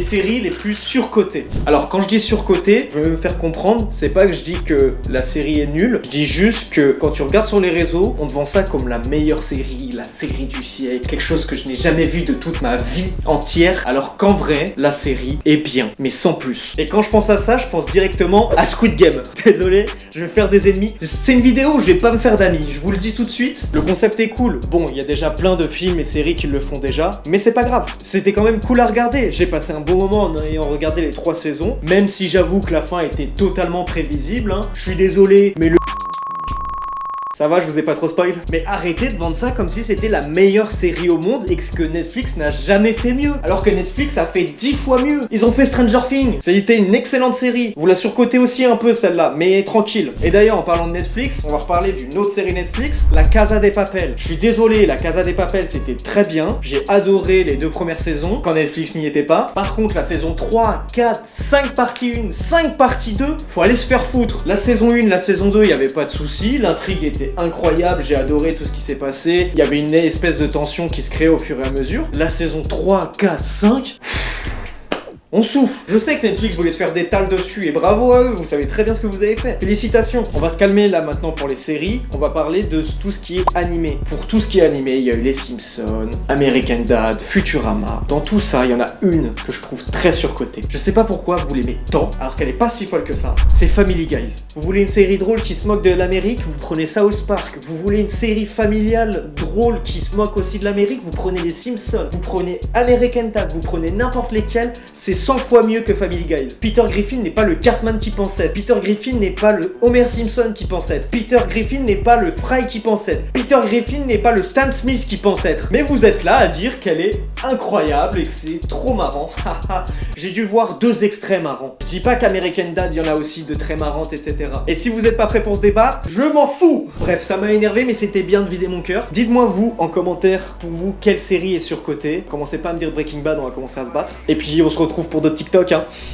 séries les plus surcotées. Alors quand je dis surcotées, je vais me faire comprendre, c'est pas que je dis que la série est nulle, je dis juste que quand tu regardes sur les réseaux, on te vend ça comme la meilleure série, la série du siècle, quelque chose que je n'ai jamais vu de toute ma vie entière, alors qu'en vrai, la série est bien, mais sans plus. Et quand je pense à ça, je pense directement à Squid Game. Désolé, je vais faire des ennemis. C'est une vidéo où je vais pas me faire d'amis, je vous le dis tout de suite. Le concept est cool. Bon, il y a déjà plein de films et séries qui le font déjà, mais c'est pas grave. C'était quand même cool à regarder. J'ai passé un bon moment en ayant regardé les 3 saisons, même si j'avoue que la fin était totalement prévisible. Hein. Je suis désolé, mais le... Ça va, je vous ai pas trop spoil. Mais arrêtez de vendre ça comme si c'était la meilleure série au monde et que Netflix n'a jamais fait mieux. Alors que Netflix a fait 10 fois mieux. Ils ont fait Stranger Things. Ça a été une excellente série. Vous la surcotez aussi un peu celle-là, mais tranquille. Et d'ailleurs, en parlant de Netflix, on va reparler d'une autre série Netflix, La Casa de Papel. Je suis désolé, La Casa de Papel c'était très bien. J'ai adoré les 2 premières saisons quand Netflix n'y était pas. Par contre, la saison 3, 4, 5 partie 1, 5 partie 2, faut aller se faire foutre. La saison 1, la saison 2, il y avait pas de soucis. L'intrigue était incroyable, j'ai adoré tout ce qui s'est passé. Il y avait une espèce de tension qui se créait au fur et à mesure. La saison 3, 4, 5... On souffle. Je sais que Netflix voulait se faire des tales dessus et bravo à eux, vous savez très bien ce que vous avez fait. Félicitations. On va se calmer là maintenant pour les séries. On va parler de tout ce qui est animé. Pour tout ce qui est animé, il y a eu Les Simpsons, American Dad, Futurama. Dans tout ça, il y en a une que je trouve très surcotée. Je sais pas pourquoi vous l'aimez tant, alors qu'elle est pas si folle que ça. C'est Family Guys. Vous voulez une série drôle qui se moque de l'Amérique, vous prenez South Park. Vous voulez une série familiale drôle qui se moque aussi de l'Amérique, vous prenez Les Simpsons. Vous prenez American Dad, vous prenez n'importe lesquels, c'est 100 fois mieux que Family Guys. Peter Griffin n'est pas le Cartman qui pensait. Peter Griffin n'est pas le Homer Simpson qui pense être. Peter Griffin n'est pas le Fry qui pense être. Peter Griffin n'est pas le Stan Smith qui pense être. Mais vous êtes là à dire qu'elle est incroyable et que c'est trop marrant. J'ai dû voir 2 extraits marrants. Je dis pas qu'American Dad, il y en a aussi de très marrantes, etc. Et si vous êtes pas prêts pour ce débat, je m'en fous. Bref, ça m'a énervé, mais c'était bien de vider mon cœur. Dites-moi vous, en commentaire, pour vous, quelle série est surcotée. Commencez pas à me dire Breaking Bad, on va commencer à se battre. Et puis on se retrouve pour d'autres TikTok, hein.